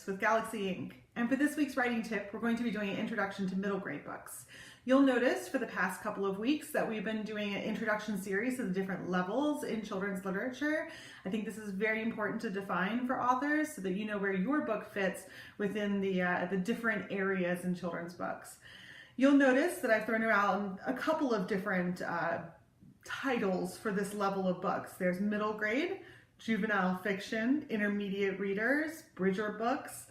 Constitutes with Galaxy Inc. And for this week's writing tip, we're going to be doing an introduction to middle grade books. You'll notice for the past couple of weeks that we've been doing an introduction series to the different levels in children's literature. I think this is very important to define for authors so that you know where your book fits within the different areas in children's books. You'll notice that I've thrown around a couple of different titles for this level of books. There's middle grade, juvenile fiction, intermediate readers, bridger books.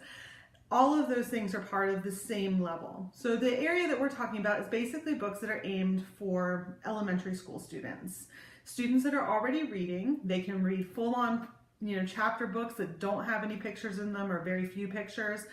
All of those things are part of the same level. So the area that we're talking about is basically books that are aimed for elementary school students. Students that are already reading, they can read full-on chapter books that don't have any pictures in them or very few pictures.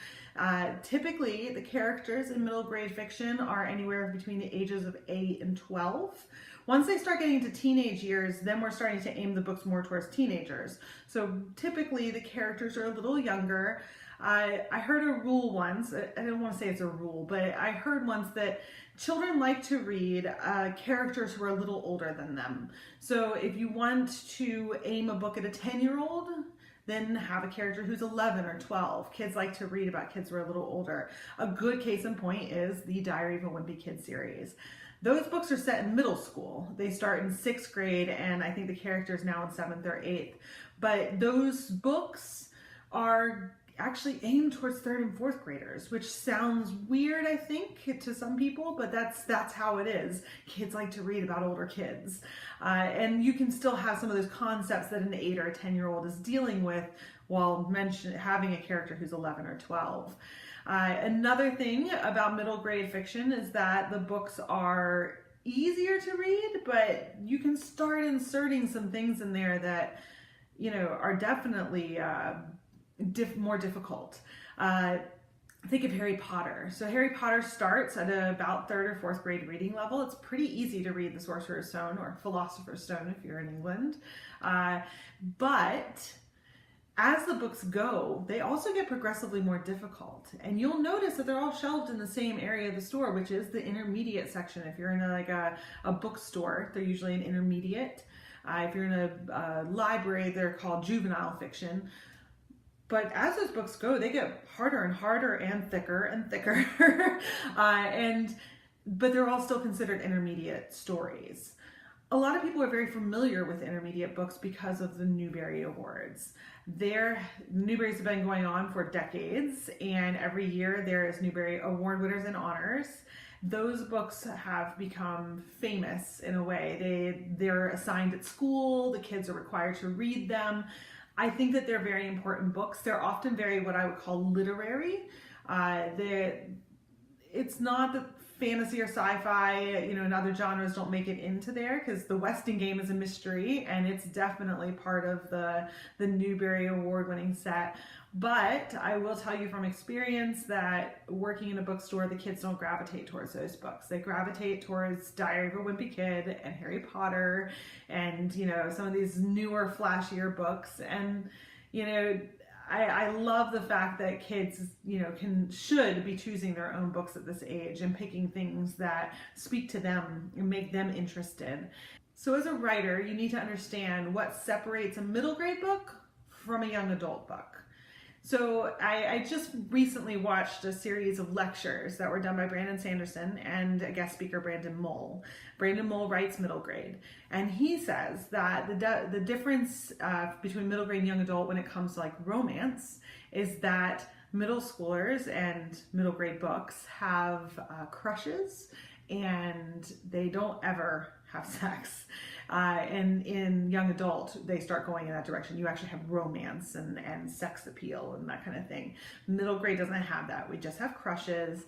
Typically, the characters in middle grade fiction are anywhere between the ages of 8 and 12. Once they start getting into teenage years, then we're starting to aim the books more towards teenagers. So typically the characters are a little younger. I heard a rule once, I don't want to say it's a rule, but I heard once that children like to read characters who are a little older than them. So if you want to aim a book at a 10-year-old, then have a character who's 11 or 12. Kids like to read about kids who are a little older. A good case in point is the Diary of a Wimpy Kid series. Those books are set in middle school. They start in 6th grade, and I think the character is now in 7th or 8th. But those books are actually aimed towards 3rd and 4th graders, which sounds weird, I think, to some people, but that's how it is. Kids like to read about older kids. And you can still have some of those concepts that an 8 or a 10-year-old is dealing with while having a character who's 11 or 12. Another thing about middle grade fiction is that the books are easier to read, but you can start inserting some things in there that, are definitely more difficult. Think of Harry Potter. So Harry Potter starts at about 3rd or 4th grade reading level. It's pretty easy to read The Sorcerer's Stone or Philosopher's Stone if you're in England. But as the books go, they also get progressively more difficult. And you'll notice that they're all shelved in the same area of the store, which is the intermediate section. If you're in a bookstore, they're usually an intermediate. If you're in a library, they're called juvenile fiction. But as those books go, they get harder and harder and thicker. But they're all still considered intermediate stories. A lot of people are very familiar with intermediate books because of the Newbery Awards. Newberys have been going on for decades, and every year there is Newbery Award winners and honors. Those books have become famous in a way. They're assigned at school, the kids are required to read them. I think that they're very important books. They're often very what I would call literary. It's not that fantasy or sci-fi, and other genres don't make it into there, because the Westing game is a mystery and it's definitely part of the Newbery Award-winning set. But I will tell you from experience that working in a bookstore, the kids don't gravitate towards those books. They gravitate towards Diary of a Wimpy Kid and Harry Potter and, some of these newer, flashier books. And, I love the fact that kids, should be choosing their own books at this age and picking things that speak to them and make them interested. So as a writer, you need to understand what separates a middle grade book from a young adult book. So I just recently watched a series of lectures that were done by Brandon Sanderson and a guest speaker, Brandon Mole. Brandon Mole writes middle grade, and he says that the difference between middle grade and young adult when it comes to romance is that middle schoolers and middle grade books have crushes, and they don't ever have sex. And in young adult, they start going in that direction. You actually have romance and sex appeal and that kind of thing. Middle grade doesn't have that. We just have crushes,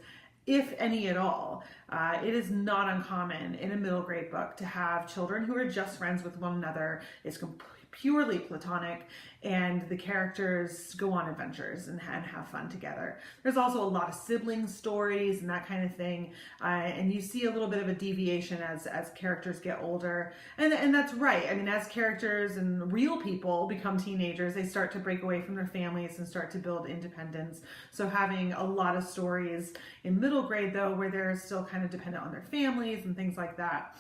if any at all. It is not uncommon in a middle grade book to have children who are just friends with one another. It's purely platonic, and the characters go on adventures and have fun together. There's also a lot of sibling stories and that kind of thing, and you see a little bit of a deviation as characters get older, and that's right. I mean, as characters and real people become teenagers, they start to break away from their families and start to build independence. So having a lot of stories in middle grade, though, where they're still kind of dependent on their families and things like that,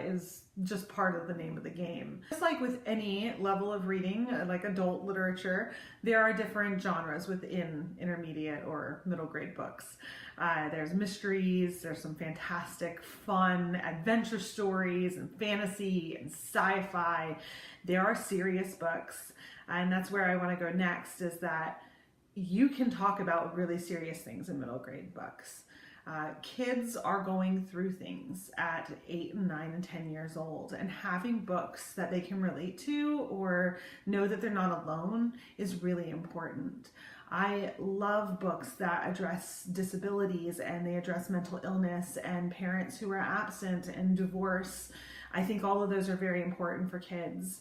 is just part of the name of the game. Just like with any level of reading, like adult literature, there are different genres within intermediate or middle grade books. There's mysteries, there's some fantastic, fun adventure stories and fantasy and sci-fi. There are serious books, and that's where I want to go next, is that you can talk about really serious things in middle grade books. Kids are going through things at 8 and 9 and 10 years old, and having books that they can relate to or know that they're not alone is really important. I love books that address disabilities, and they address mental illness and parents who are absent and divorce. I think all of those are very important for kids.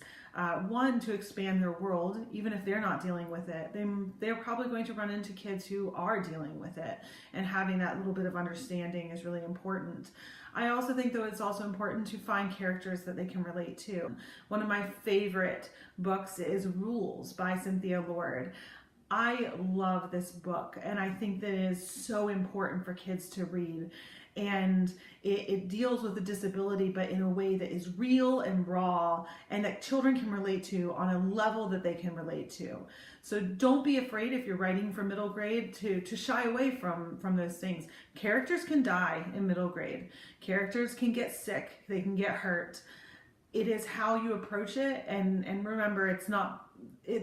One, to expand their world, even if they're not dealing with it. They're probably going to run into kids who are dealing with it, and having that little bit of understanding is really important. I also think, though, it's also important to find characters that they can relate to. One of my favorite books is Rules by Cynthia Lord. I love this book, and I think that it is so important for kids to read. And it deals with the disability, but in a way that is real and raw, and that children can relate to on a level that they can relate to. So don't be afraid, if you're writing for middle grade, to shy away from those things. Characters can die in middle grade. Characters can get sick. They can get hurt. It is how you approach it, and remember, it's not,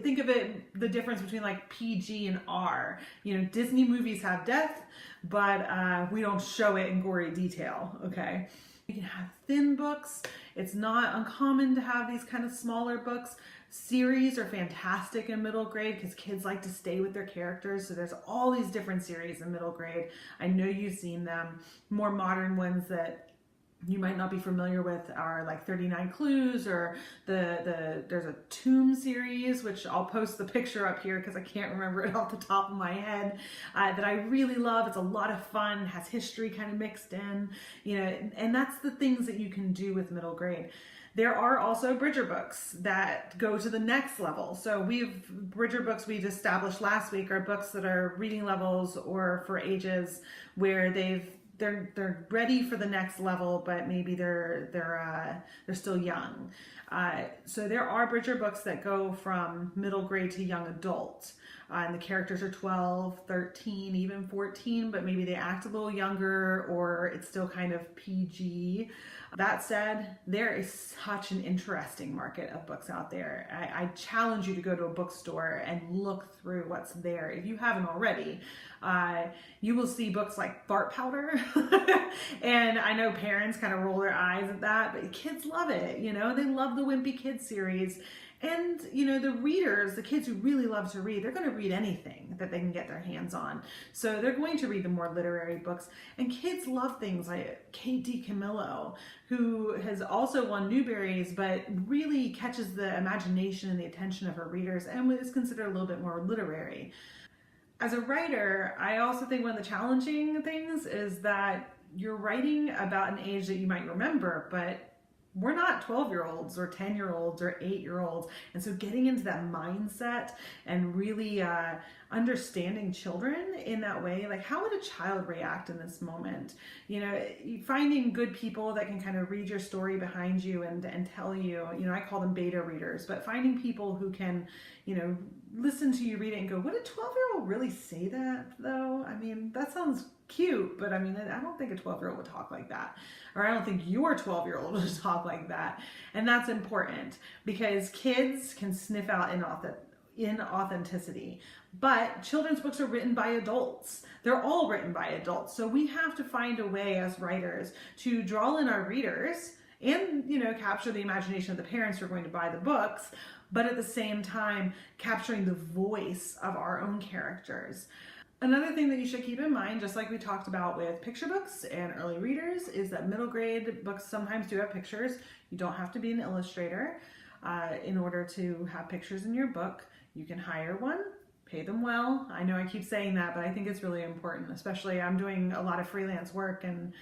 think of it, the difference between like PG and R. You know, Disney movies have death, but we don't show it in gory detail, okay? You can have thin books. It's not uncommon to have these kind of smaller books. Series are fantastic in middle grade because kids like to stay with their characters. So there's all these different series in middle grade. I know you've seen them. More modern ones that you might not be familiar with are like 39 Clues, or there's a Tomb series, which I'll post the picture up here because I can't remember it off the top of my head, that I really love. It's a lot of fun, has history kind of mixed in, you know, and that's the things that you can do with middle grade. There are also Bridger books that go to the next level. So Bridger books we've established last week are books that are reading levels or for ages where they're ready for the next level, but maybe they're still young. So there are Bridger books that go from middle grade to young adult. And the characters are 12, 13, even 14, but maybe they act a little younger, or it's still kind of PG. That said, there is such an interesting market of books out there. I challenge you to go to a bookstore and look through what's there. If you haven't already, you will see books like Fart Powder. And I know parents kind of roll their eyes at that, but kids love it. You know, they love the Wimpy Kids series. And, you know, the readers, the kids who really love to read, they're going to read anything that they can get their hands on. So they're going to read the more literary books. And kids love things like Kate DiCamillo, who has also won Newberries, but really catches the imagination and the attention of her readers and is considered a little bit more literary. As a writer, I also think one of the challenging things is that you're writing about an age that you might remember, but we're not 12-year-olds or 10-year-olds or 8-year-olds. And so getting into that mindset and really understanding children in that way, like how would a child react in this moment? You know, finding good people that can kind of read your story behind you and tell you, you know, I call them beta readers, but finding people who can, you know, listen to you read it and go, would a 12-year-old really say that though? I mean, that sounds cute, but I mean, I don't think a 12-year-old would talk like that. Or I don't think your 12-year-old would talk like that. And that's important because kids can sniff out inauthenticity. But children's books are written by adults. They're all written by adults. So we have to find a way as writers to draw in our readers and, you know, capture the imagination of the parents who are going to buy the books, but at the same time, capturing the voice of our own characters. Another thing that you should keep in mind, just like we talked about with picture books and early readers, is that middle grade books sometimes do have pictures. You don't have to be an illustrator in order to have pictures in your book. You can hire one, pay them well. I know I keep saying that, but I think it's really important, especially I'm doing a lot of freelance work and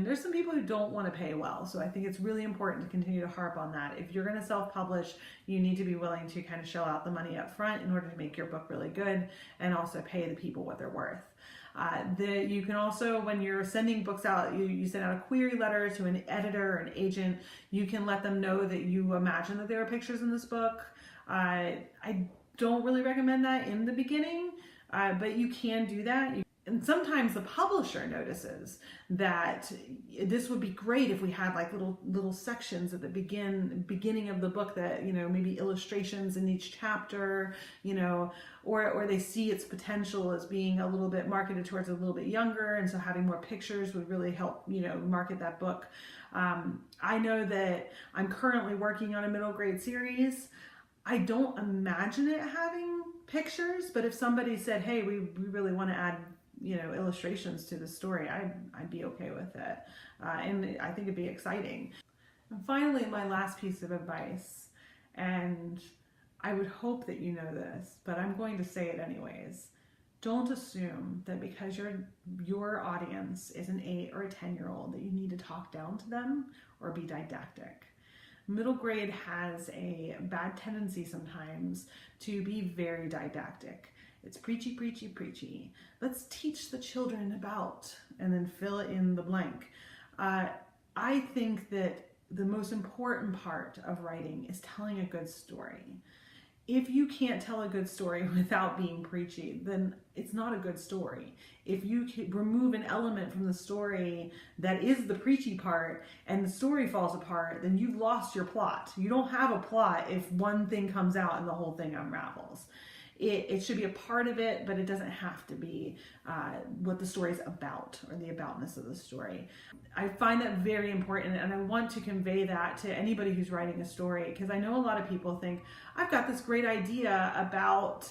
there's some people who don't want to pay well. So I think it's really important to continue to harp on that. If you're going to self-publish, you need to be willing to kind of shell out the money up front in order to make your book really good and also pay the people what they're worth. You can also, when you're sending books out, you send out a query letter to an editor or an agent. You can let them know that you imagine that there are pictures in this book. I don't really recommend that in the beginning, but you can do that. And sometimes the publisher notices that this would be great if we had like little sections at the beginning of the book that, maybe illustrations in each chapter, or they see its potential as being a little bit marketed towards a little bit younger, and so having more pictures would really help, market that book. I know that I'm currently working on a middle grade series. I don't imagine it having pictures, but if somebody said, hey, we really want to add illustrations to the story, I'd be okay with it. And I think it'd be exciting. And finally, my last piece of advice, and I would hope that you know this, but I'm going to say it anyways. Don't assume that because your audience is an 8 or a 10-year-old that you need to talk down to them or be didactic. Middle grade has a bad tendency sometimes to be very didactic. It's preachy, preachy, preachy. Let's teach the children about, and then fill in the blank. I think that the most important part of writing is telling a good story. If you can't tell a good story without being preachy, then it's not a good story. If you remove an element from the story that is the preachy part and the story falls apart, then you've lost your plot. You don't have a plot if one thing comes out and the whole thing unravels. It should be a part of it, but it doesn't have to be what the story's about or the aboutness of the story. I find that very important, and I want to convey that to anybody who's writing a story, because I know a lot of people think, I've got this great idea about,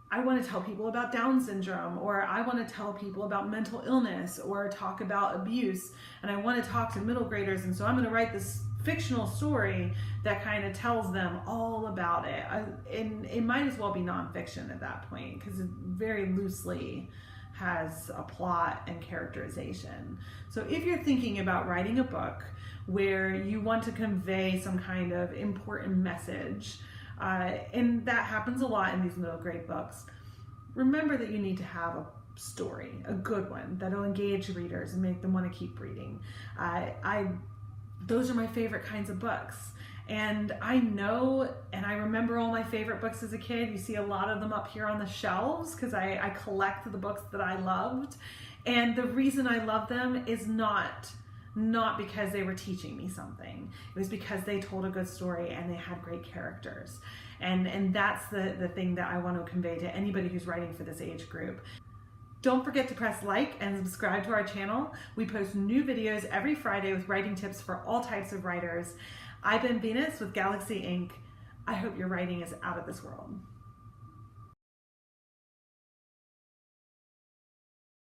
I want to tell people about Down syndrome, or I want to tell people about mental illness, or talk about abuse, and I want to talk to middle graders, and so I'm going to write this fictional story that kind of tells them all about it. And it might as well be nonfiction at that point, because it very loosely has a plot and characterization. So if you're thinking about writing a book where you want to convey some kind of important message, and that happens a lot in these middle grade books, remember that you need to have a story, a good one that'll engage readers and make them want to keep reading. Those are my favorite kinds of books. And I know, and I remember all my favorite books as a kid. You see a lot of them up here on the shelves because I collect the books that I loved. And the reason I love them is not because they were teaching me something. It was because they told a good story and they had great characters. And that's the thing that I want to convey to anybody who's writing for this age group. Don't forget to press like and subscribe to our channel. We post new videos every Friday with writing tips for all types of writers. I've been Venus with Galaxy Inc. I hope your writing is out of this world.